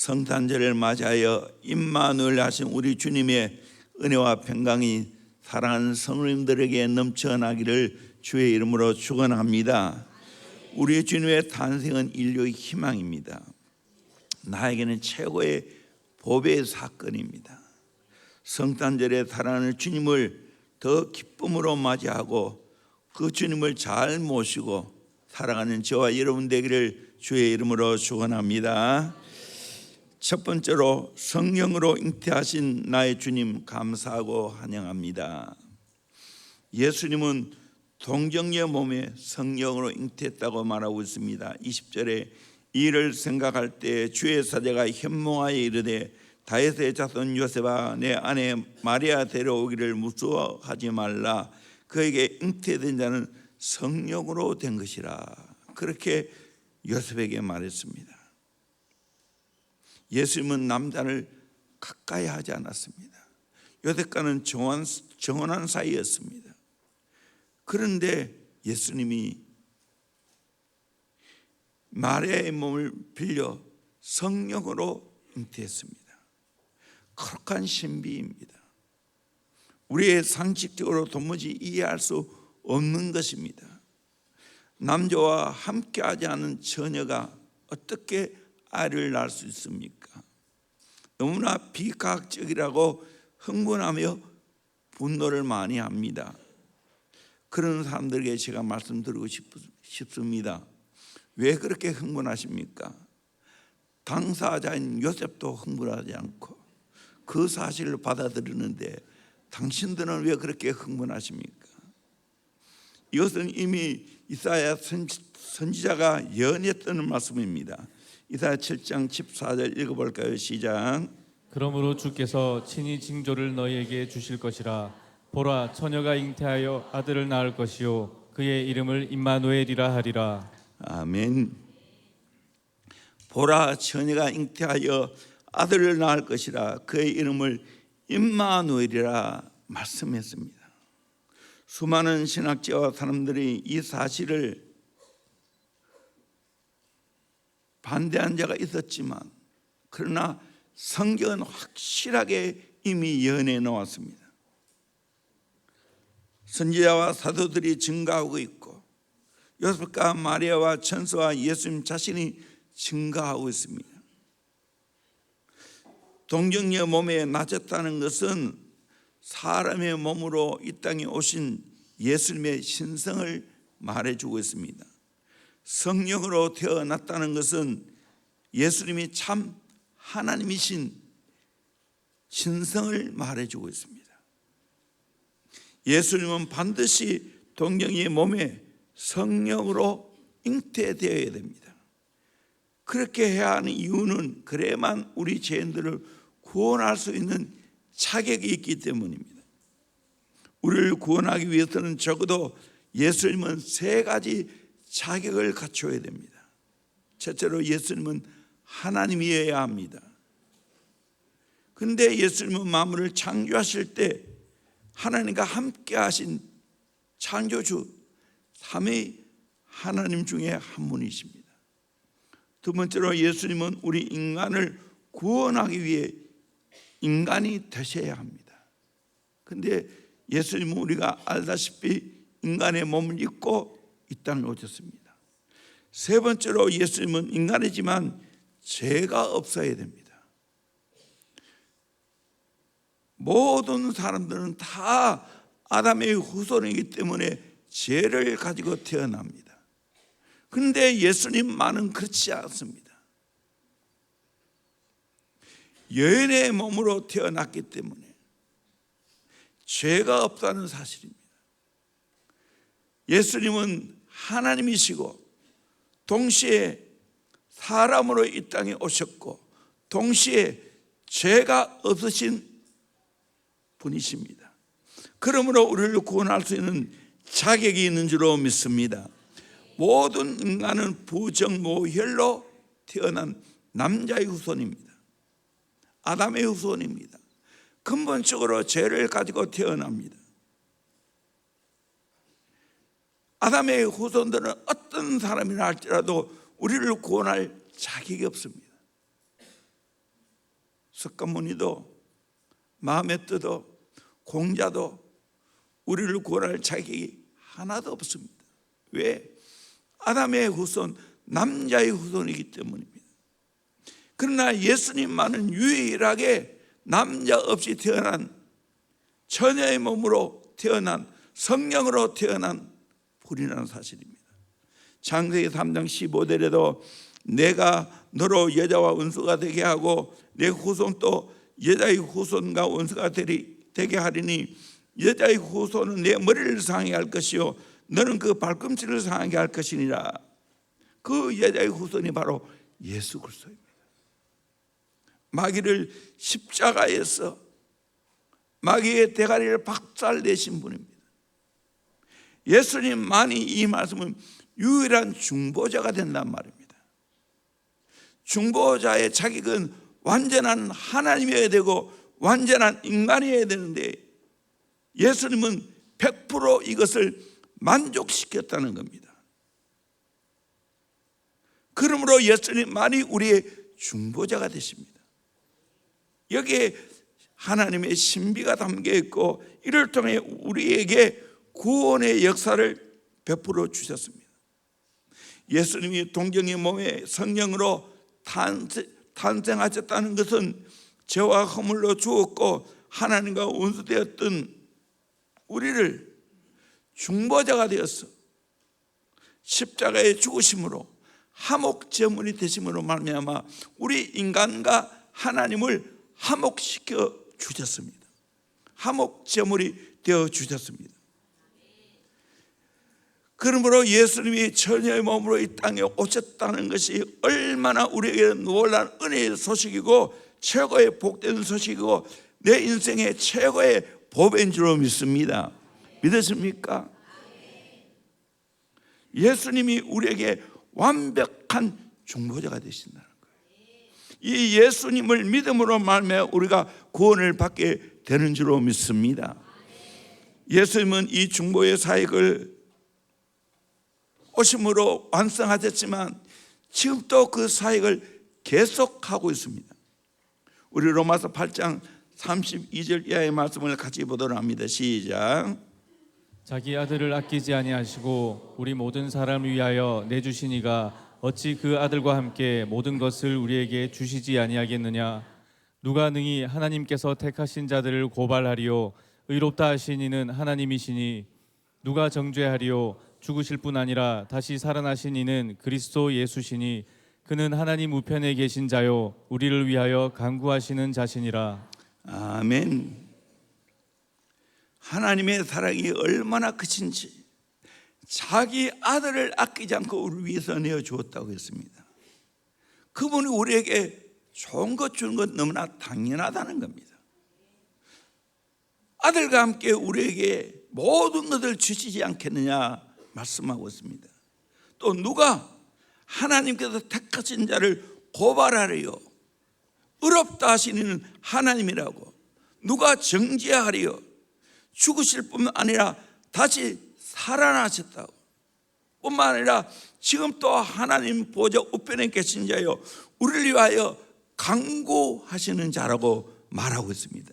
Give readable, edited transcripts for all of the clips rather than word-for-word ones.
성탄절을 맞이하여 임마누엘 하신 우리 주님의 은혜와 평강이 사랑하는 성도님들에게 넘쳐나기를 주의 이름으로 축원합니다. 우리 주님의 탄생은 인류의 희망입니다. 나에게는 최고의 보배의 사건입니다. 성탄절에 사랑하는 주님을 더 기쁨으로 맞이하고 그 주님을 잘 모시고 살아가는 저와 여러분 되기를 주의 이름으로 축원합니다. 첫 번째로 성령으로 잉태하신 나의 주님 감사하고 환영합니다. 예수님은 동정녀 몸에 성령으로 잉태했다고 말하고 있습니다. 20절에 이를 생각할 때 주의 사자가 현몽하여 이르되 다윗의 자손 요셉아 내 아내 마리아 데려오기를 무서워하지 말라. 그에게 잉태된 자는 성령으로 된 것이라. 그렇게 요셉에게 말했습니다. 예수님은 남자를 가까이 하지 않았습니다. 요셉과는 정혼한 사이였습니다. 그런데 예수님이 마리아의 몸을 빌려 성령으로 잉태했습니다. 거룩한 신비입니다. 우리의 상식적으로 도무지 이해할 수 없는 것입니다. 남자와 함께하지 않은 처녀가 어떻게 아이를 낳을 수 있습니까? 너무나 비과학적이라고 흥분하며 분노를 많이 합니다. 그런 사람들에게 제가 말씀드리고 싶습니다. 왜 그렇게 흥분하십니까? 당사자인 요셉도 흥분하지 않고 그 사실을 받아들이는데 당신들은 왜 그렇게 흥분하십니까? 이것은 이미 이사야 선지자가 예언했던 말씀입니다. 이사야 7장 14절 읽어볼까요? 시작. 그러므로 주께서 친히 징조를 너희에게 주실 것이라. 보라, 처녀가 잉태하여 아들을 낳을 것이요 그의 이름을 임마누엘이라 하리라. 아멘. 보라, 처녀가 잉태하여 아들을 낳을 것이라. 그의 이름을 임마누엘이라 말씀했습니다. 수많은 신학자와 사람들이 이 사실을 반대한 자가 있었지만 그러나 성경은 확실하게 이미 예언해 놓았습니다. 선지자와 사도들이 증가하고 있고 요셉과 마리아와 천사와 예수님 자신이 증가하고 있습니다. 동정녀 몸에 낮았다는 것은 사람의 몸으로 이 땅에 오신 예수님의 신성을 말해주고 있습니다. 성령으로 태어났다는 것은 예수님이 참 하나님이신 신성을 말해주고 있습니다. 예수님은 반드시 동정녀의 몸에 성령으로 잉태되어야 됩니다. 그렇게 해야 하는 이유는 그래야만 우리 죄인들을 구원할 수 있는 자격이 있기 때문입니다. 우리를 구원하기 위해서는 적어도 예수님은 세 가지 자격을 갖춰야 됩니다. 첫째로 예수님은 하나님이어야 합니다. 그런데 예수님은 만물을 창조하실 때 하나님과 함께 하신 창조주 삼위 하나님 중에 한 분이십니다. 두 번째로 예수님은 우리 인간을 구원하기 위해 인간이 되셔야 합니다. 그런데 예수님은 우리가 알다시피 인간의 몸을 입고 이 땅에 오셨습니다. 세 번째로 예수님은 인간이지만 죄가 없어야 됩니다. 모든 사람들은 다 아담의 후손이기 때문에 죄를 가지고 태어납니다. 그런데 예수님만은 그렇지 않습니다. 여인의 몸으로 태어났기 때문에 죄가 없다는 사실입니다. 예수님은 하나님이시고 동시에 사람으로 이 땅에 오셨고 동시에 죄가 없으신 분이십니다. 그러므로 우리를 구원할 수 있는 자격이 있는 줄로 믿습니다. 모든 인간은 부정모혈로 태어난 남자의 후손입니다. 아담의 후손입니다. 근본적으로 죄를 가지고 태어납니다. 아담의 후손들은 어떤 사람이나 할지라도 우리를 구원할 자격이 없습니다. 석가모니도 마음의 뜻도 공자도 우리를 구원할 자격이 하나도 없습니다. 왜? 아담의 후손, 남자의 후손이기 때문입니다. 그러나 예수님만은 유일하게 남자 없이 태어난, 처녀의 몸으로 태어난, 성령으로 태어난 분이라는 사실입니다. 창세기 3장 15절에도 내가 너로 여자와 원수가 되게 하고 내 후손도 여자의 후손과 원수가 되게 하리니 여자의 후손은 내 머리를 상하게 할 것이요 너는 그 발꿈치를 상하게 할 것이니라. 그 여자의 후손이 바로 예수 그리스도입니다. 마귀를 십자가에서 마귀의 대가리를 박살내신 분입니다. 예수님만이 이 말씀은 유일한 중보자가 된단 말입니다. 중보자의 자격은 완전한 하나님이어야 되고 완전한 인간이어야 되는데 예수님은 100% 이것을 만족시켰다는 겁니다. 그러므로 예수님만이 우리의 중보자가 되십니다. 여기에 하나님의 신비가 담겨 있고 이를 통해 우리에게 구원의 역사를 베풀어 주셨습니다. 예수님이 동정의 몸에 성령으로 탄생하셨다는 것은 죄와 허물로 죽었고 하나님과 원수되었던 우리를 중보자가 되어서 십자가의 죽으심으로 화목제물이 되심으로 말미암아 우리 인간과 하나님을 화목시켜 주셨습니다. 화목제물이 되어 주셨습니다. 그러므로 예수님이 처녀의 몸으로 이 땅에 오셨다는 것이 얼마나 우리에게 놀라운 은혜의 소식이고 최고의 복된 소식이고 내 인생의 최고의 복인 줄로 믿습니다. 믿으십니까? 예수님이 우리에게 완벽한 중보자가 되신다는 거예요. 이 예수님을 믿음으로 말미암아 우리가 구원을 받게 되는 줄로 믿습니다. 예수님은 이 중보의 사역을 오심으로 완성하셨지만 지금 또 그 사역을 계속하고 있습니다. 우리 로마서 8장 32절 이하의 말씀을 같이 보도록 합니다. 시작. 자기 아들을 아끼지 아니하시고 우리 모든 사람을 위하여 내주신 이가 어찌 그 아들과 함께 모든 것을 우리에게 주시지 아니하겠느냐. 누가 능히 하나님께서 택하신 자들을 고발하리요 의롭다 하신 이는 하나님이시니 누가 정죄하리요 죽으실 뿐 아니라 다시 살아나신 이는 그리스도 예수시니 그는 하나님 우편에 계신 자요 우리를 위하여 간구하시는 자시니라. 아멘. 하나님의 사랑이 얼마나 크신지 자기 아들을 아끼지 않고 우리를 위해서 내어주었다고 했습니다. 그분이 우리에게 좋은 것 주는 것 너무나 당연하다는 겁니다. 아들과 함께 우리에게 모든 것을 주시지 않겠느냐 말씀하고 있습니다. 또 누가 하나님께서 택하신 자를 고발하리요 의롭다 하시는 하나님이라고 누가 정죄하리요 죽으실 뿐 아니라 다시 살아나셨다고 뿐만 아니라 지금 또 하나님 보좌 우편에 계신 자요 우리를 위하여 간구하시는 자라고 말하고 있습니다.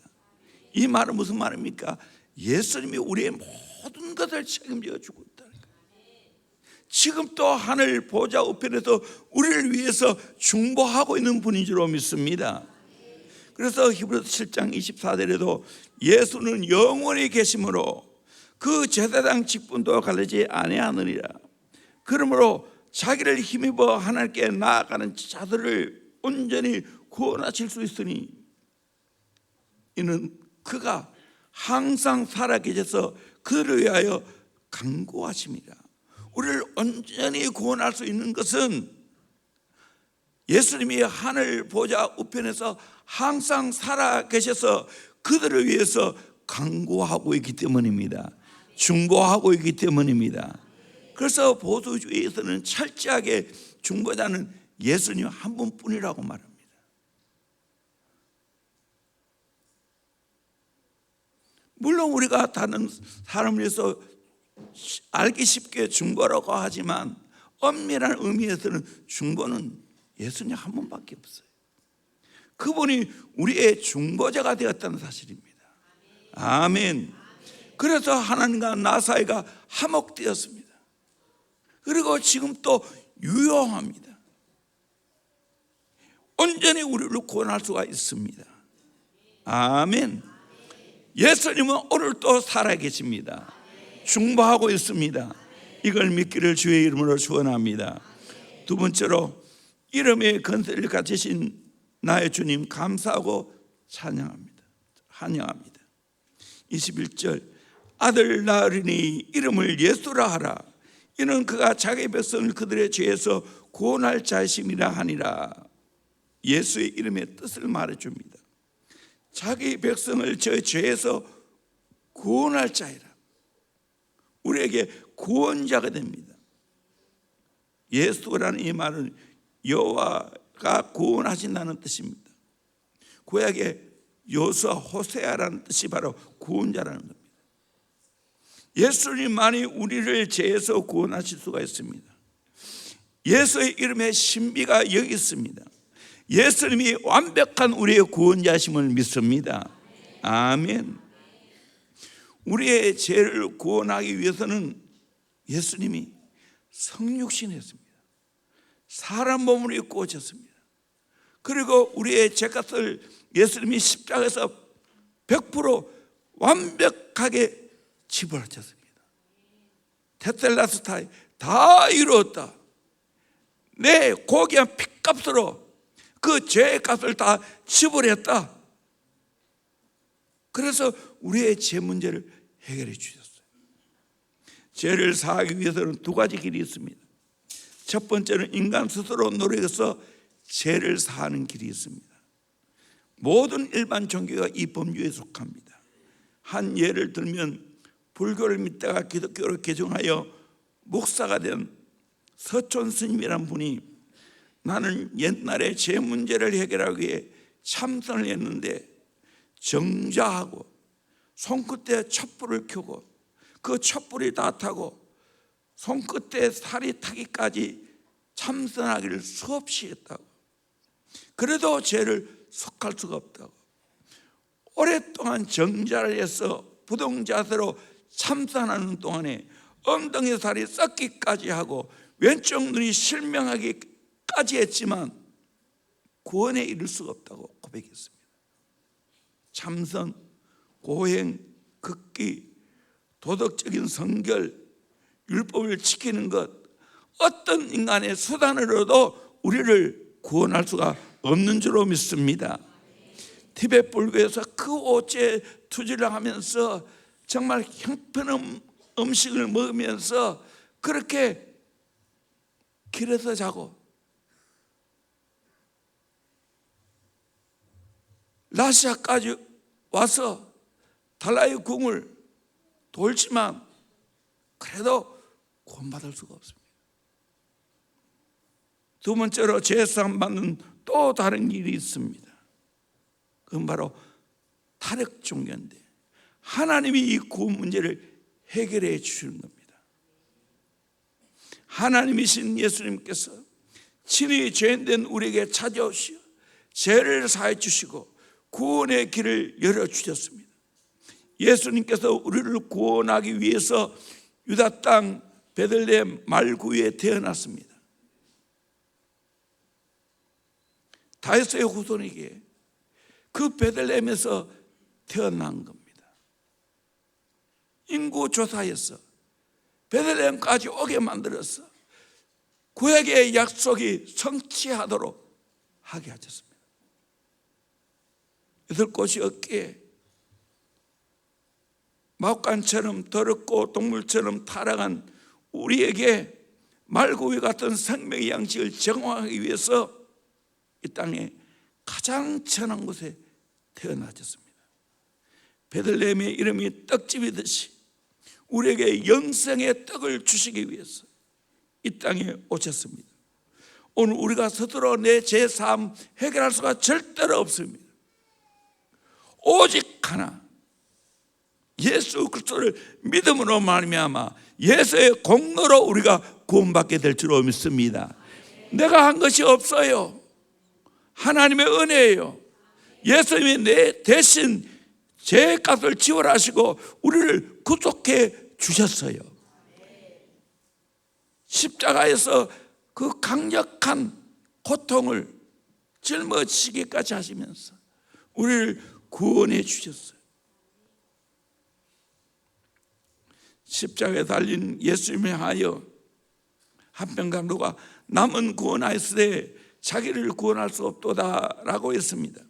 이 말은 무슨 말입니까? 예수님이 우리의 모든 것을 책임져 주고 있다는 거예요. 지금 또 하늘 보좌 우편에서 우리를 위해서 중보하고 있는 분인 줄로 믿습니다. 그래서 히브리서 7장 24절에도 예수는 영원히 계심으로 그 제사장 직분도 가리지 아니하느니라. 그러므로 자기를 힘입어 하나님께 나아가는 자들을 온전히 구원하실 수 있으니 이는 그가 항상 살아계셔서 그를 위하여 간구하십니다. 우리를 온전히 구원할 수 있는 것은 예수님이 하늘 보좌 우편에서 항상 살아계셔서 그들을 위해서 간구하고 있기 때문입니다. 중보하고 있기 때문입니다. 그래서 보수주의에서는 철저하게 중보자는 예수님 한 분뿐이라고 말합니다. 물론 우리가 다른 사람을 위해서 알기 쉽게 중보라고 하지만 엄밀한 의미에서는 중보는 예수님 한 분밖에 없어요. 그분이 우리의 중보자가 되었다는 사실입니다. 아멘. 그래서 하나님과 나 사이가 화목되었습니다. 그리고 지금 또 유효합니다. 온전히 우리를 구원할 수가 있습니다. 아멘. 예수님은 오늘 또 살아계십니다. 중보하고 있습니다. 이걸 믿기를 주의 이름으로 축원합니다. 두 번째로, 이름의 권세를 가지신 나의 주님 감사하고 찬양합니다. 환영합니다. 21절, 아들 낳으리니 이름을 예수라 하라. 이는 그가 자기 백성을 그들의 죄에서 구원할 자이심이라 하니라. 예수의 이름의 뜻을 말해줍니다. 자기 백성을 저 죄에서 구원할 자이라. 우리에게 구원자가 됩니다. 예수라는 이 말은 여호와가 구원하신다는 뜻입니다. 구약의 여호수아 호세아라는 뜻이 바로 구원자라는 겁니다. 예수님만이 우리를 죄에서 구원하실 수가 있습니다. 예수의 이름에 신비가 여기 있습니다. 예수님이 완벽한 우리의 구원자심을 믿습니다. 아멘. 우리의 죄를 구원하기 위해서는 예수님이 성육신했습니다. 사람 몸을 입고 오셨습니다. 그리고 우리의 죄값을 예수님이 십자가에서 100% 완벽하게 지불하셨습니다. 테텔라스타이, 다 이루었다. 내 고귀한 피값으로 그 죄의 값을 다 지불했다. 그래서 우리의 죄 문제를 해결해 주셨어요. 죄를 사하기 위해서는 두 가지 길이 있습니다. 첫 번째는 인간 스스로 노력해서 죄를 사하는 길이 있습니다. 모든 일반 종교가 이 범주에 속합니다. 한 예를 들면 불교를 믿다가 기독교로 개종하여 목사가 된 서촌 스님이란 분이, 나는 옛날에 죄 문제를 해결하기 위해 참선을 했는데 정자하고 손끝에 촛불을 켜고 그 촛불이 다 타고 손끝에 살이 타기까지 참선하기를 수없이 했다고. 그래도 죄를 속할 수가 없다고. 오랫동안 정자를 해서 부동자세로 참선하는 동안에 엉덩이 살이 썩기까지 하고 왼쪽 눈이 실명하기까지 했지만 구원에 이를 수가 없다고 고백했습니다. 참선, 고행, 극기, 도덕적인 성결, 율법을 지키는 것, 어떤 인간의 수단으로도 우리를 구원할 수가 없는 줄로 믿습니다. 티베트 불교에서 그 오째 투지를 하면서 정말 형편없는 음식을 먹으면서 그렇게 길에서 자고, 라시아까지 와서 달라이 궁을 돌지만 그래도 구원받을 수가 없습니다. 두 번째로 죄사함 받는 또 다른 길이 있습니다. 그건 바로 타락 종교인데 하나님이 이 구원 문제를 해결해 주시는 겁니다. 하나님이신 예수님께서 친히 죄인된 우리에게 찾아오시어 죄를 사해 주시고 구원의 길을 열어주셨습니다. 예수님께서 우리를 구원하기 위해서 유다 땅 베들레헴 말구에 태어났습니다. 다윗의 후손에게 그 베들레헴에서 태어난 겁니다. 인구조사에서 베들레헴까지 오게 만들어서 구약의 약속이 성취하도록 하게 하셨습니다. 있을 곳이 없기에 마옥간처럼 더럽고 동물처럼 타락한 우리에게 말구이 같은 생명의 양식을 제공하기 위해서 이 땅에 가장 천한 곳에 태어나셨습니다. 베들레헴의 이름이 떡집이듯이 우리에게 영생의 떡을 주시기 위해서 이 땅에 오셨습니다. 오늘 우리가 스스로 내 죄사함 해결할 수가 절대로 없습니다. 오직 하나, 예수 그리스도를 믿음으로 말미암아 예수의 공로로 우리가 구원받게 될 줄로 믿습니다. 내가 한 것이 없어요. 하나님의 은혜예요. 예수님이 내 대신 죄값을 지불하시고 우리를 구속해 주셨어요. 십자가에서 그 강력한 고통을 짊어지기까지 하시면서 우리를 구원해 주셨어요. 십자가에 달린 예수님을 하여 한평강 누가 남은 구원하였으되 자기를 구원할 수 없도다라고 했습니다.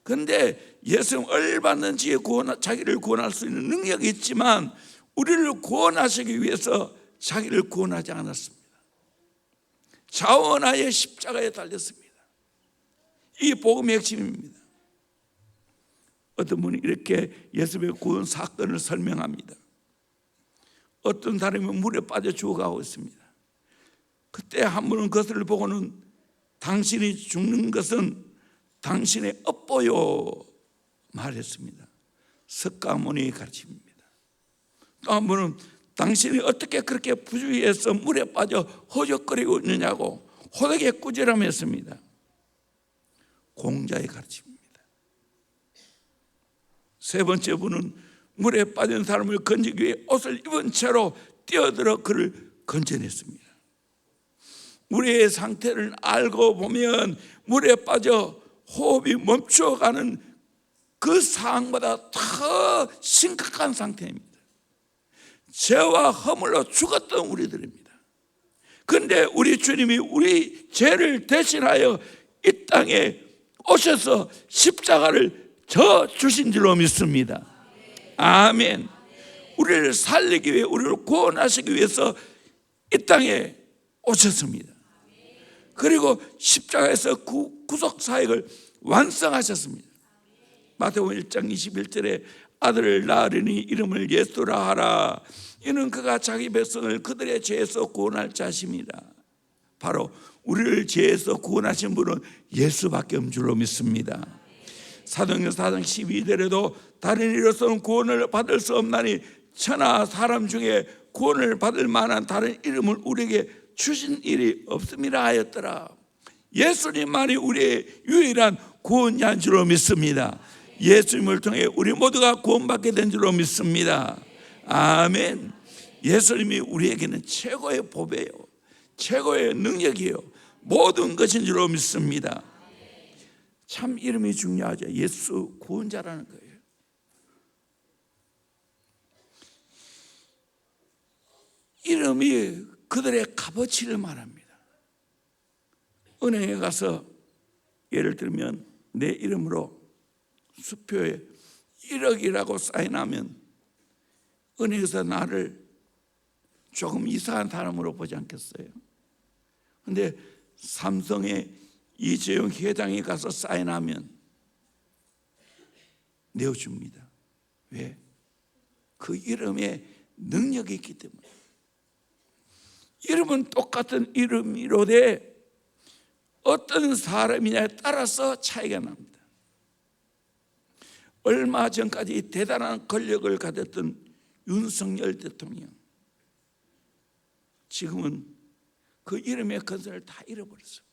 그런데 예수님 얼마든지 자기를 구원할 수 있는 능력이 있지만 우리를 구원하시기 위해서 자기를 구원하지 않았습니다. 자원하여 십자가에 달렸습니다. 이 복음의 핵심입니다. 어떤 분이 이렇게 예수님의 구원 사건을 설명합니다. 어떤 사람이 물에 빠져 죽어가고 있습니다. 그때 한 분은 그것을 보고는 당신이 죽는 것은 당신의 업보요 말했습니다. 석가모니의 가르침입니다. 또 한 분은 당신이 어떻게 그렇게 부주의해서 물에 빠져 허적거리고 있느냐고 호되게 꾸지람했습니다. 공자의 가르침입니다. 세 번째 분은 물에 빠진 사람을 건지기 위해 옷을 입은 채로 뛰어들어 그를 건져냈습니다. 우리의 상태를 알고 보면 물에 빠져 호흡이 멈춰가는 그 상황보다 더 심각한 상태입니다. 죄와 허물로 죽었던 우리들입니다. 그런데 우리 주님이 우리 죄를 대신하여 이 땅에 오셔서 십자가를 져 주신 줄로 믿습니다. 아멘. 우리를 살리기 위해, 우리를 구원하시기 위해서 이 땅에 오셨습니다. 그리고 십자가에서 구속 사역을 완성하셨습니다. 마태복음 1장 21절에 아들을 낳으리니 이름을 예수라 하라. 이는 그가 자기 백성을 그들의 죄에서 구원할 자심이라. 바로 우리를 죄에서 구원하신 분은 예수밖에 없는 줄로 믿습니다. 사도행전 4장 12절에도 다른 이로서는 구원을 받을 수 없나니 천하 사람 중에 구원을 받을 만한 다른 이름을 우리에게 주신 일이 없음이라 하였더라. 예수님만이 우리의 유일한 구원자인 줄로 믿습니다. 예수님을 통해 우리 모두가 구원받게 된 줄로 믿습니다. 아멘. 예수님이 우리에게는 최고의 보배요, 최고의 능력이요, 모든 것인 줄로 믿습니다. 참 이름이 중요하죠. 예수 구원자라는 거예요. 이름이 그들의 값어치를 말합니다. 은행에 가서 예를 들면 내 이름으로 수표에 1억이라고 사인하면 은행에서 나를 조금 이상한 사람으로 보지 않겠어요? 그런데 삼성의 이재용 회장이 가서 사인하면 내어줍니다. 왜? 그 이름에 능력이 있기 때문에. 이름은 똑같은 이름이로되 어떤 사람이냐에 따라서 차이가 납니다. 얼마 전까지 대단한 권력을 가졌던 윤석열 대통령, 지금은 그 이름의 건설을 다 잃어버렸어요.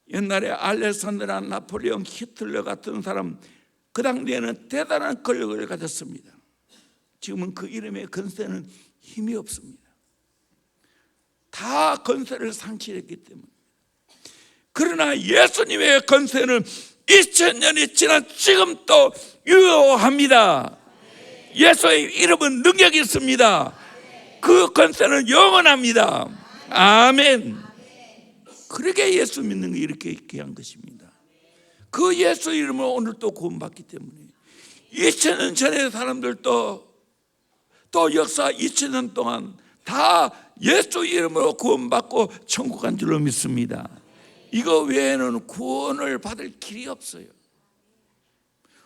옛날에 알렉산드라, 나폴레옹, 히틀러 같은 사람, 그 당시에는 대단한 권력을 가졌습니다. 지금은 그 이름의 건설은 힘이 없습니다. 다 건설을 상실했기 때문에. 그러나 예수님의 건설은 2000년이 지난 지금도 유효합니다. 예수의 이름은 능력이 있습니다. 그 건설은 영원합니다. 아멘. 그러게 예수 믿는 게 이렇게 귀한 것입니다. 그 예수 이름으로 오늘 또 구원받기 때문에 2000년 전의 사람들도 또 역사 2000년 동안 다 예수 이름으로 구원받고 천국 간 줄로 믿습니다. 이거 외에는 구원을 받을 길이 없어요.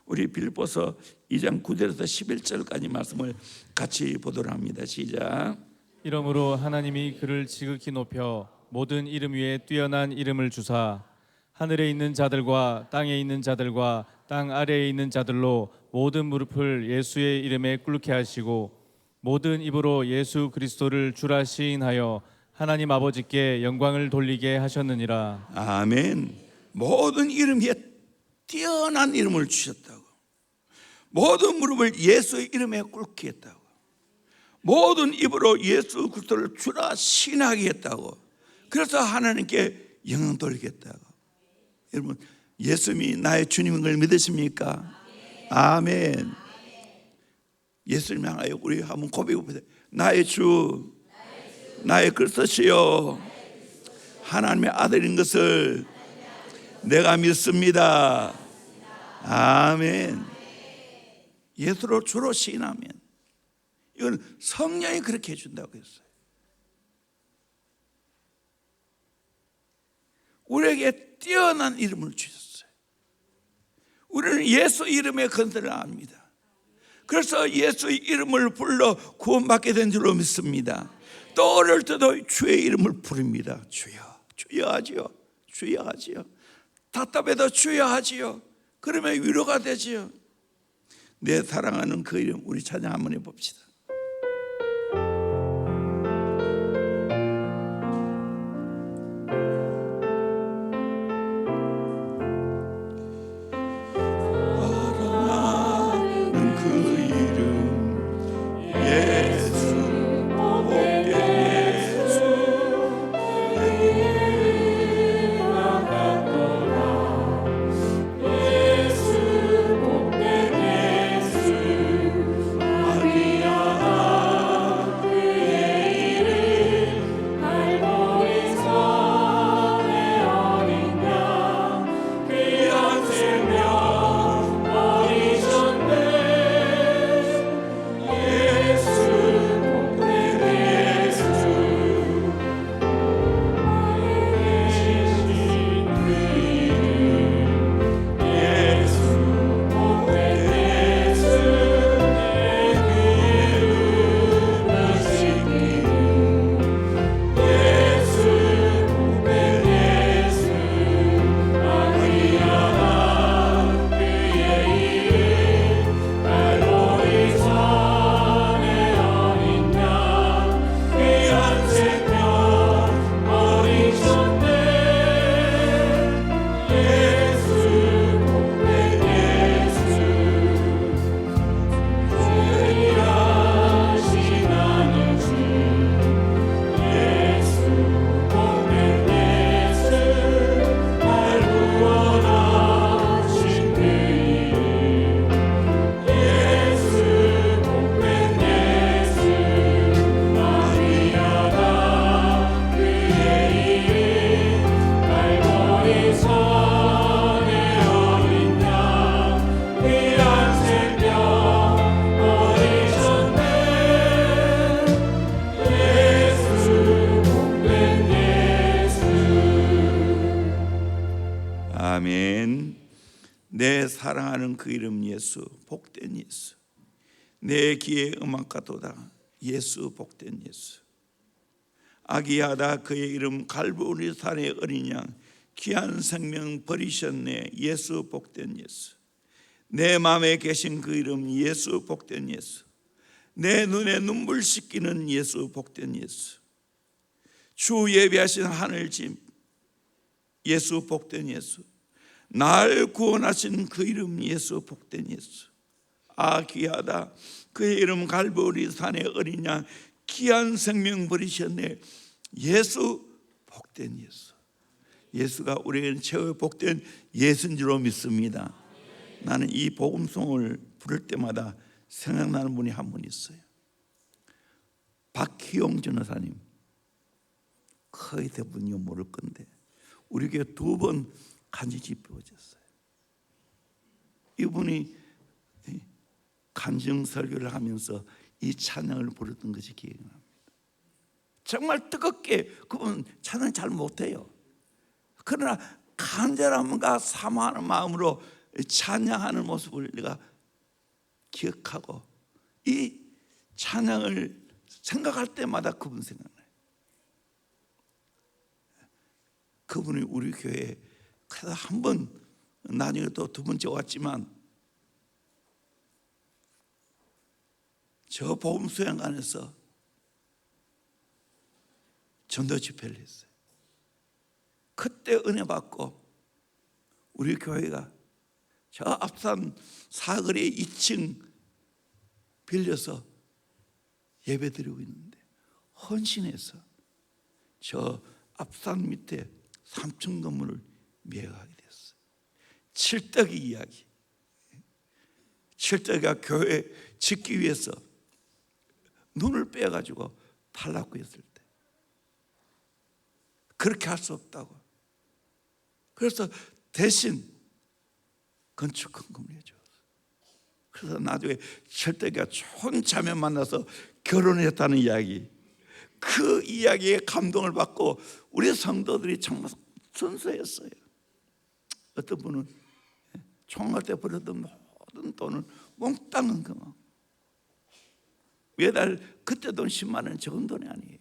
우리 빌립보서 2장 9절에서 11절까지 말씀을 같이 보도록 합니다. 시작. 이러므로 하나님이 그를 지극히 높여 모든 이름 위에 뛰어난 이름을 주사 하늘에 있는 자들과 땅에 있는 자들과 땅 아래에 있는 자들로 모든 무릎을 예수의 이름에 꿇게 하시고 모든 입으로 예수 그리스도를 주라 시인하여 하나님 아버지께 영광을 돌리게 하셨느니라. 아멘. 모든 이름 위에 뛰어난 이름을 주셨다고. 모든 무릎을 예수의 이름에 꿇게 했다고. 모든 입으로 예수 그리스도를 주라 신하게 했다고. 그래서 하나님께 영광 돌리겠다고. 여러분, 예수님이 나의 주님인 걸 믿으십니까? 아멘. 예수님 향하여 우리 한번 고백해 보세요. 나의 주, 나의 그리스도시요, 하나님의 아들인 것을 내가 믿습니다. 아멘. 예수로 주로 시인하면 이건 성령이 그렇게 해준다고 했어요. 우리에게 뛰어난 이름을 주셨어요. 우리는 예수 이름의 건설을 압니다. 그래서 예수의 이름을 불러 구원받게 된 줄로 믿습니다. 또 어릴 때도 주의 이름을 부릅니다. 주여, 주여 하지요. 주여 하지요. 답답해도 주여 하지요. 그러면 위로가 되지요. 내 사랑하는 그 이름, 우리 찬양 한번 해봅시다. 아멘. 내 사랑하는 그 이름 예수, 복된 예수. 내 귀에 음악과 도다 예수, 복된 예수. 아기야다 그의 이름 갈보리 산의 어린 양, 귀한 생명 버리셨네 예수, 복된 예수. 내 마음에 계신 그 이름 예수, 복된 예수. 내 눈에 눈물 씻기는 예수, 복된 예수. 주 예비하신 하늘짐 예수, 복된 예수. 날 구원하신 그 이름 예수, 복된 예수. 아 귀하다 그의 이름 갈보리 산의 어린 양, 귀한 생명 버리셨네 예수, 복된 예수. 예수가 우리에게는 최고의 복된 예수인 줄로 믿습니다. 나는 이 복음송을 부를 때마다 생각나는 분이 한 분 있어요. 박희용 전도사님. 거의 대부분이 모를 건데 우리 교회 2번 간증 집회오셨어요. 이분이 간증 설교를 하면서 이 찬양을 부르던 것이 기억이 납니다. 정말 뜨겁게, 그분 찬양 잘 못해요. 그러나 간절함과 사모하는 마음으로 찬양하는 모습을 내가 기억하고 이 찬양을 생각할 때마다 그분 생각나요. 그분이 우리 교회에 그래서 한 번, 나중에 또 2번째 왔지만 저 복음 수양관에서 전도 집회를 했어요. 그때 은혜 받고 우리 교회가 저 앞산 사거리 2층 빌려서 예배드리고 있는데 헌신해서 저 앞산 밑에 3층 건물을 매각하게 됐어요. 칠떡이 이야기. 칠떡이가 교회 짓기 위해서 눈을 빼가지고 탈락구했을 때 그렇게 할 수 없다고. 그래서 대신 건축헌금을 해줬어요. 그래서 나중에 칠떡이가 좋은 자매 만나서 결혼했다는 이야기, 그 이야기에 감동을 받고 우리 성도들이 정말 순수했어요. 어떤 분은 총할 때 버렸던 모든 돈을 몽땅 헌금하고, 매달 그때 돈 10만 원 적은 돈이 아니에요.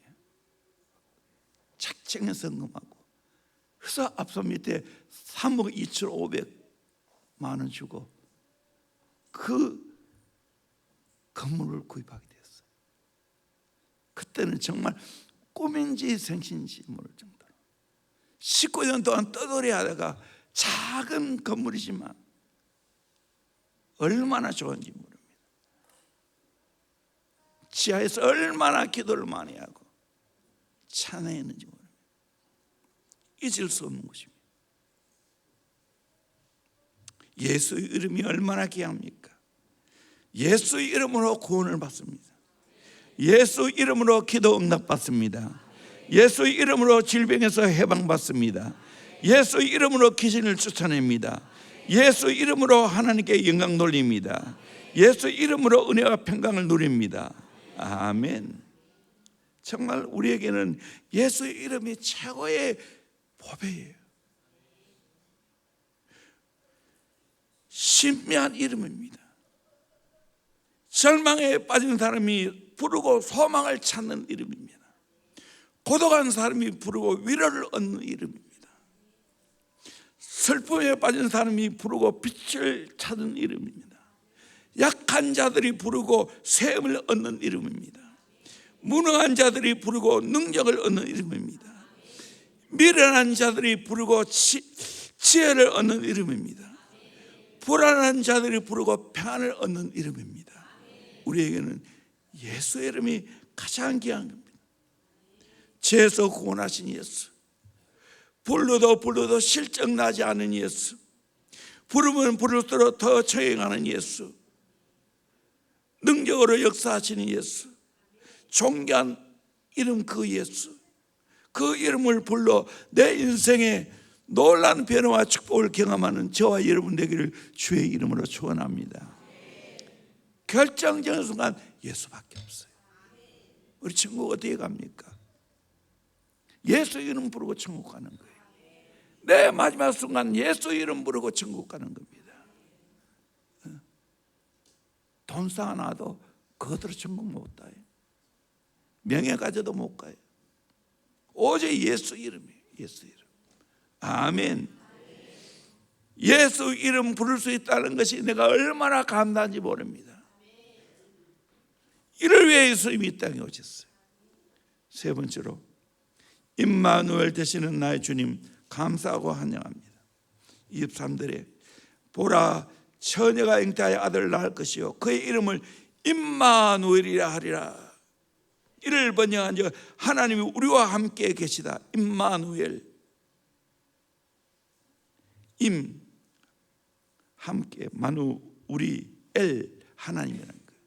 착정해서 헌금하고, 그래서 앞선 밑에 3억 2,500만 원 주고 그 건물을 구입하게 됐어요. 그때는 정말 꿈인지 생신인지 모를 정도로 19년 동안 떠돌이 하다가 작은 건물이지만 얼마나 좋은지 모릅니다. 지하에서 얼마나 기도를 많이 하고 찬양했는지 모릅니다. 잊을 수 없는 곳입니다. 예수의 이름이 얼마나 귀합니까? 예수의 이름으로 구원을 받습니다. 예수 이름으로 기도 응답받습니다. 예수 이름으로 질병에서 해방받습니다. 예수 이름으로 귀신을 쫓아냅니다. 예수 이름으로 하나님께 영광 돌립니다. 예수 이름으로 은혜와 평강을 누립니다. 아멘. 정말 우리에게는 예수의 이름이 최고의 보배예요. 신비한 이름입니다. 절망에 빠진 사람이 부르고 소망을 찾는 이름입니다. 고독한 사람이 부르고 위로를 얻는 이름입니다. 슬픔에 빠진 사람이 부르고 빛을 찾는 이름입니다. 약한 자들이 부르고 샘을 얻는 이름입니다. 무능한 자들이 부르고 능력을 얻는 이름입니다. 미련한 자들이 부르고 지혜를 얻는 이름입니다. 불안한 자들이 부르고 평안을 얻는 이름입니다. 우리에게는 예수의 이름이 가장 귀한 겁니다. 죄에서 구원하신 예수, 불러도 실증나지 않은 예수, 부르면 부를수록 더 처형하는 예수, 능력으로 역사하시는 예수, 존귀한 이름 그 예수, 그 이름을 불러 내 인생에 놀라운 변화와 축복을 경험하는 저와 여러분 되기를 주의 이름으로 축원합니다. 결정적인 순간 예수밖에 없어요. 우리 천국 어디에 갑니까? 예수 이름 부르고 천국 가는 거예요. 내 마지막 순간 예수 이름 부르고 천국 가는 겁니다. 돈 쌓아놔도 그것으로 천국 못 가요. 명예 가져도 못 가요. 오직 예수 이름이에요. 예수 이름. 아멘. 예수 이름 부를 수 있다는 것이 내가 얼마나 감사한지 모릅니다. 이를 위해 예수님이 이 땅에 오셨어요. 세 번째로 임마누엘 되시는 나의 주님 감사하고 환영합니다. 23절에 보라 처녀가 잉태하여 아들을 낳을 것이요 그의 이름을 임마누엘이라 하리라. 이를 번역한 즉 하나님이 우리와 함께 계시다. 임마누엘. 임 함께 마누 우리 엘 하나님이라는 거예요.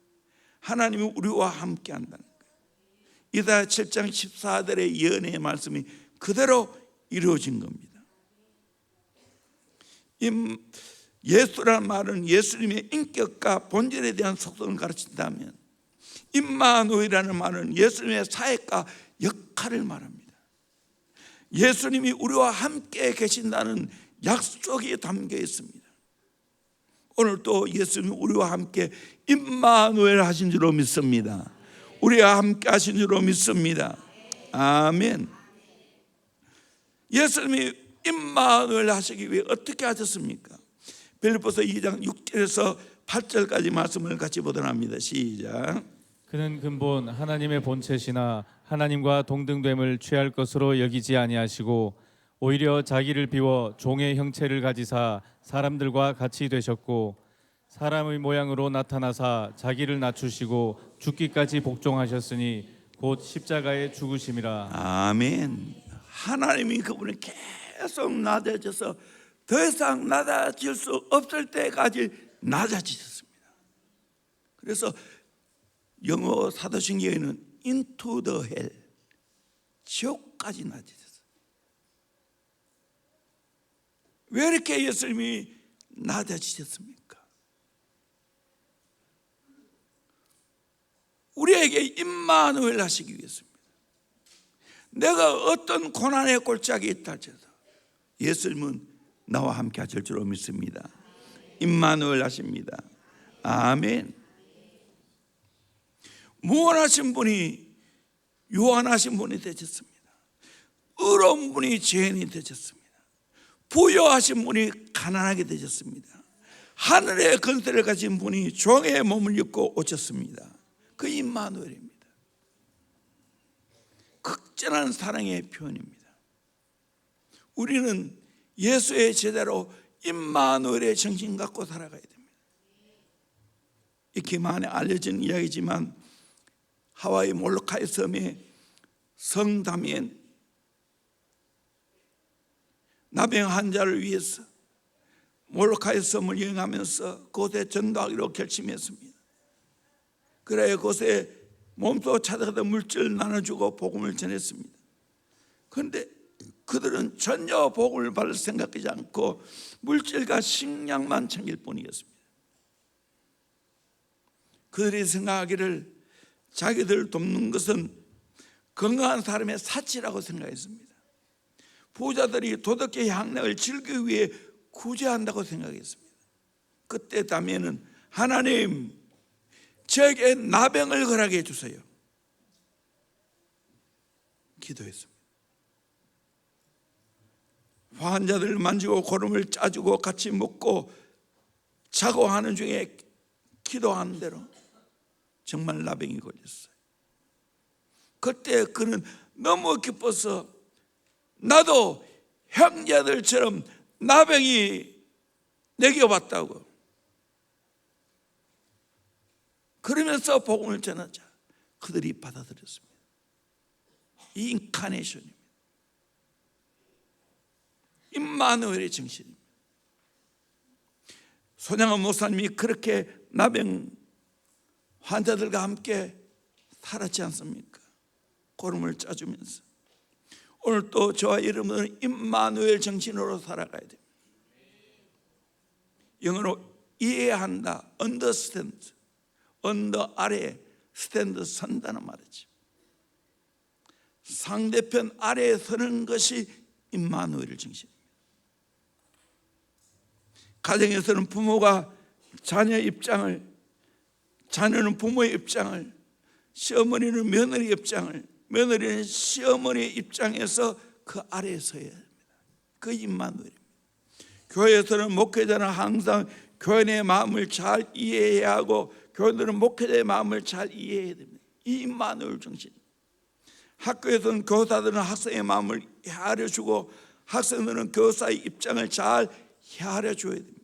하나님이 우리와 함께 한다는 거예요. 이사야 7장 14절의 예언의 말씀이 그대로 이루어진 겁니다. 예수라는 말은 예수님의 인격과 본질에 대한 속성을 가르친다면, 임마누엘이라는 말은 예수님의 사역과 역할을 말합니다. 예수님이 우리와 함께 계신다는 약속이 담겨 있습니다. 오늘 또 예수님이 우리와 함께 임마누엘 하신 줄로 믿습니다. 우리와 함께 하신 줄로 믿습니다. 아멘. 예수님이 임마누엘 하시기 위해 어떻게 하셨습니까? 빌립보서 2장 6절에서 8절까지 말씀을 같이 보도록 합니다. 시작. 그는 근본 하나님의 본체시나 하나님과 동등됨을 취할 것으로 여기지 아니하시고 오히려 자기를 비워 종의 형체를 가지사 사람들과 같이 되셨고 사람의 모양으로 나타나사 자기를 낮추시고 죽기까지 복종하셨으니 곧 십자가에 죽으심이라. 아멘. 하나님이 그분을 계속 낮아져서 더 이상 낮아질 수 없을 때까지 낮아지셨습니다. 그래서 영어 사도신경에는 into the hell, 지옥까지 낮아졌어요. 왜 이렇게 예수님이 낮아지셨습니까? 우리에게 임마누엘 하시기 위해서입니다. 내가 어떤 고난의 골짜기에 있다 할지라도 예수님은 나와 함께 하실 줄로 믿습니다. 임마누엘 하십니다. 아멘. 무언하신 분이 유한하신 분이 되셨습니다. 의로운 분이 죄인이 되셨습니다. 부여하신 분이 가난하게 되셨습니다. 하늘의 권세를 가진 분이 종의 몸을 입고 오셨습니다. 그 임마누엘입니다. 극진한 사랑의 표현입니다. 우리는 예수의 제자로 임마누엘의 정신 갖고 살아가야 됩니다. 익히 많이 알려진 이야기지만 하와이 몰로카이 섬의 성 다미엔 나병 환자를 위해서 몰로카이 섬을 여행하면서 그곳에 전도하기로 결심했습니다. 그래야 그곳에 몸소 찾아가던 물질을 나눠주고 복음을 전했습니다. 그런데 그들은 전혀 복음을 받을 생각하지 않고 물질과 식량만 챙길 뿐이었습니다. 그들이 생각하기를 자기들 돕는 것은 건강한 사람의 사치라고 생각했습니다. 부자들이 도덕의 향락을 즐기기 위해 구제한다고 생각했습니다. 그때 다미엔은 하나님, 저에게 나병을 허락해 주세요 기도했습니다. 환자들을 만지고 고름을 짜주고 같이 먹고 자고 하는 중에 기도하는 대로 정말 나병이 걸렸어요. 그때 그는 너무 기뻐서 나도 형제들처럼 나병이 내게 왔다고 그러면서 복음을 전하자 그들이 받아들였습니다. 이 인카네이션입니다. 임마누엘의 정신입니다. 손양원 목사님이 그렇게 나병 환자들과 함께 살았지 않습니까? 고름을 짜주면서. 오늘 또 저와 여러분은 임마누엘 정신으로 살아가야 됩니다. 영어로 이해한다, understand, 언더 아래, 스탠드 선다는 말이죠. 상대편 아래에 서는 것이 임마누엘 정신입니다. 가정에서는 부모가 자녀 입장을, 자녀는 부모의 입장을, 시어머니는 며느리 입장을, 며느리는 시어머니의 입장에서 그 아래에 서야 됩니다. 그 임마누엘입니다. 교회에서는 목회자는 항상 교인의 마음을 잘 이해해야 하고 교인들은 목회자의 마음을 잘 이해해야 됩니다. 이 임마누엘 정신. 학교에서는 교사들은 학생의 마음을 헤아려주고 학생들은 교사의 입장을 잘 헤아려줘야 됩니다.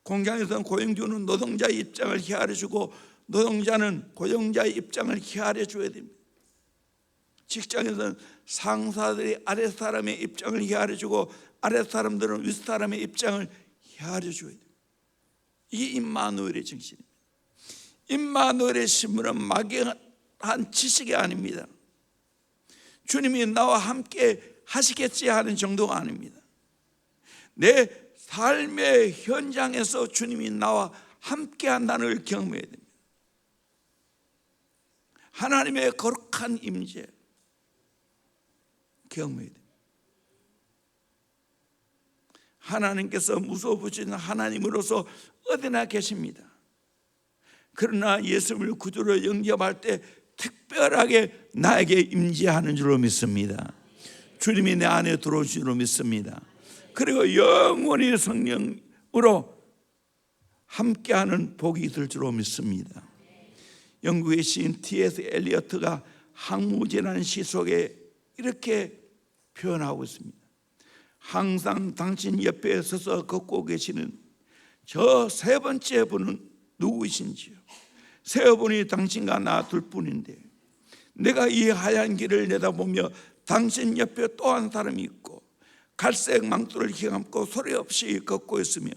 공장에서는 고용주는 노동자의 입장을 헤아려주고 노동자는 고용자의 입장을 헤아려줘야 됩니다. 직장에서는 상사들이 아랫 사람의 입장을 헤아려주고 아랫 사람들은 윗 사람의 입장을 헤아려줘야 됩니다. 이게 임마누엘의 정신입니다. 임마누엘의 신분은 막연한 지식이 아닙니다. 주님이 나와 함께 하시겠지 하는 정도가 아닙니다. 내 삶의 현장에서 주님이 나와 함께 한다는 걸 경험해야 됩니다. 하나님의 거룩한 임재 경험해야 됩니다. 하나님께서 무소부지는 하나님으로서 어디나 계십니다. 그러나 예수님을 구주로 영접할 때 특별하게 나에게 임재하는 줄로 믿습니다. 주님이 내 안에 들어오신 줄로 믿습니다. 그리고 영원히 성령으로 함께하는 복이 있을 줄로 믿습니다. 영국의 시인 T.S. 엘리어트가 항무제라는 시 속에 이렇게 표현하고 있습니다. 항상 당신 옆에 서서 걷고 계시는 저 세 번째 분은 누구이신지요? 세 분이 당신과 나 둘뿐인데 내가 이 하얀 길을 내다보며 당신 옆에 또 한 사람이 있고 갈색 망토를 휘감고 소리 없이 걷고 있으며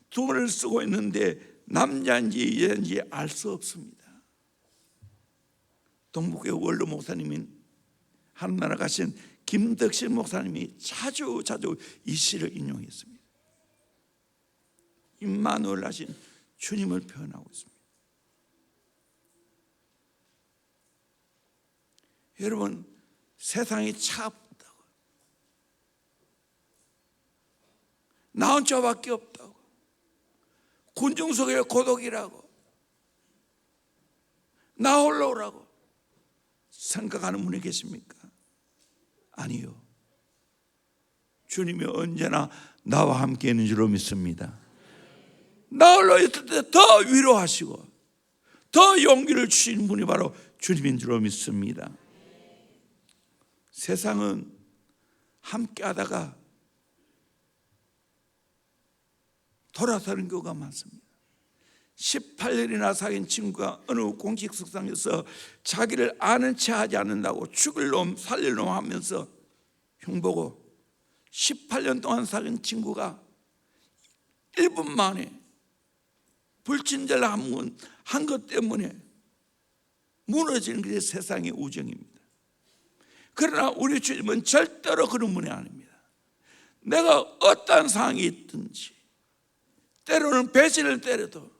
두문을 쓰고 있는데 남자인지 여자인지 알 수 없습니다. 동북교회 원로 목사님인 하늘나라 가신 김덕신 목사님이 자주 이 시를 인용했습니다. 임마누엘 하신 주님을 표현하고 있습니다. 여러분, 세상이 차갑다고, 나 혼자밖에 없다고, 군중 속의 고독이라고, 나 홀로라고 생각하는 분이 계십니까? 아니요. 주님이 언제나 나와 함께 있는 줄로 믿습니다. 나 홀로 있을 때 더 위로하시고 더 용기를 주시는 분이 바로 주님인 줄로 믿습니다. 세상은 함께 하다가 돌아서는 경우가 많습니다. 18년이나 사귄 친구가 어느 공식 석상에서 자기를 아는 체 하지 않는다고 죽을 놈 살릴 놈 하면서 흉보고 18년 동안 사귄 친구가 1분 만에 불친절 한 것 때문에 무너지는 게 세상의 우정입니다. 그러나 우리 주님은 절대로 그런 분이 아닙니다. 내가 어떠한 상황이 있든지 때로는 배신을 때려도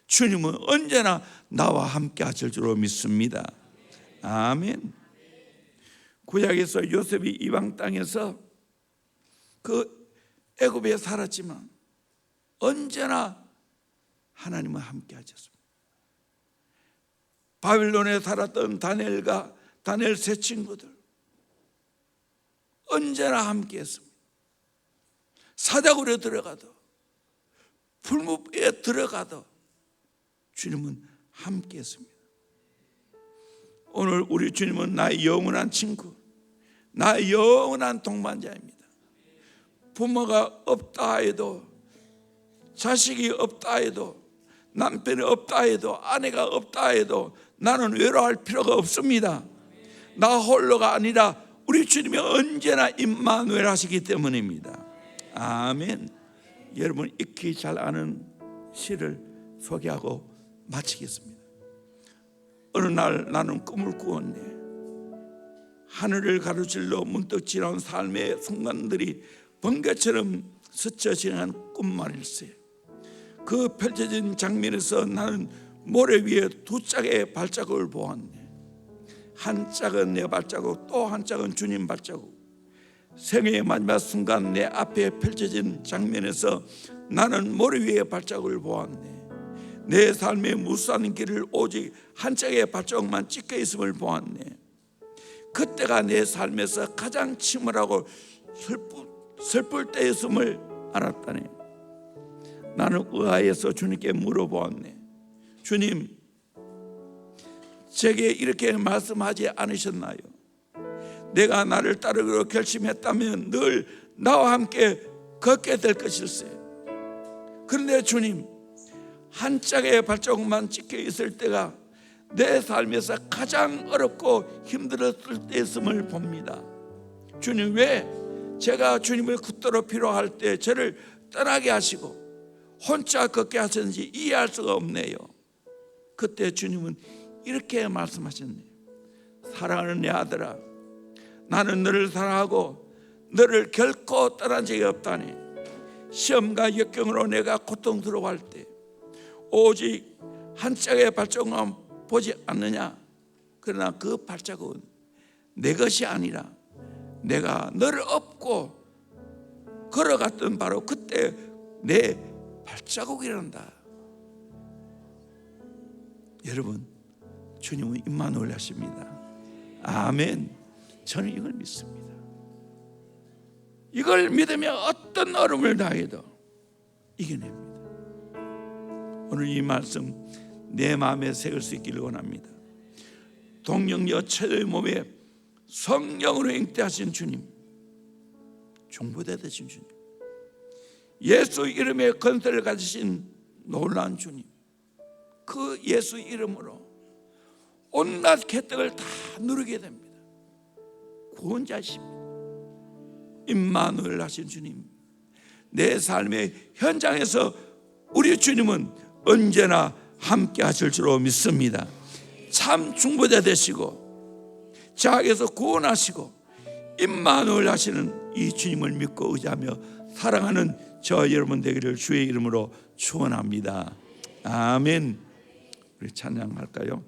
주님은 언제나 나와 함께 하실 줄로 믿습니다. 아멘. 구약에서 요셉이 이방 땅에서 그 애굽에 살았지만 언제나 하나님은 함께 하셨습니다. 바빌론에 살았던 다니엘과 다니엘 세 친구들 언제나 함께 했습니다. 사자굴에 들어가도 풀무에 들어가도 주님은 함께 했습니다. 오늘 우리 주님은 나의 영원한 친구, 나의 영원한 동반자입니다. 부모가 없다 해도, 자식이 없다 해도, 남편이 없다 해도, 아내가 없다 해도 나는 외로워할 필요가 없습니다. 나 홀로가 아니라 우리 주님이 언제나 임마누엘 하시기 때문입니다. 아멘. 여러분 익히 잘 아는 시를 소개하고 마치겠습니다. 어느 날 나는 꿈을 꾸었네. 하늘을 가로질러 문득 지나온 삶의 순간들이 번개처럼 스쳐 지나간 꿈말일세. 그 펼쳐진 장면에서 나는 모래 위에 두 짝의 발자국을 보았네. 한 짝은 내 발자국, 또 한 짝은 주님 발자국. 생애의 마지막 순간 내 앞에 펼쳐진 장면에서 나는 모래 위에 발자국을 보았네. 내 삶의 무수한 길을 오직 한 짝의 발자국만 찍혀 있음을 보았네. 그때가 내 삶에서 가장 침울하고 슬플 때였음을 알았다네. 나는 의아해서 주님께 물어보았네. 주님, 제게 이렇게 말씀하지 않으셨나요? 내가 나를 따르기로 결심했다면 늘 나와 함께 걷게 될 것일세. 그런데 주님, 한 짝의 발자국만 찍혀 있을 때가 내 삶에서 가장 어렵고 힘들었을 때였음을 봅니다. 주님, 왜 제가 주님을 굳도록 필요할 때 저를 떠나게 하시고 혼자 걷게 하셨는지 이해할 수가 없네요. 그때 주님은 이렇게 말씀하셨네요. 사랑하는 내 아들아, 나는 너를 사랑하고 너를 결코 떠난 적이 없다니. 시험과 역경으로 내가 고통스러워할 때 오직 한 짝의 발자국만 보지 않느냐? 그러나 그 발자국은 내 것이 아니라 내가 너를 업고 걸어갔던 바로 그때 내 발자국이란다. 여러분, 주님은 임마누엘 하십니다. 아멘. 저는 이걸 믿습니다. 이걸 믿으면 어떤 어려움을 당해도 이겨냅니다. 오늘 이 말씀 내 마음에 새길 수 있기를 원합니다. 동령녀 처녀의 몸에 성령으로 잉태하신 주님, 중보자 되신 주님, 예수 이름의 권세를 가지신 놀라운 주님, 그 예수 이름으로 온갖 혜택을 다 누리게 됩니다. 구원자십니다. 임마누엘 하신 주님, 내 삶의 현장에서 우리 주님은 언제나 함께 하실 줄로 믿습니다. 참 중보자 되시고 죄악에서 구원하시고 임마누엘 하시는 이 주님을 믿고 의지하며 사랑하는 저 여러분 되기를 주의 이름으로 축원합니다. 아멘. 우리 찬양할까요?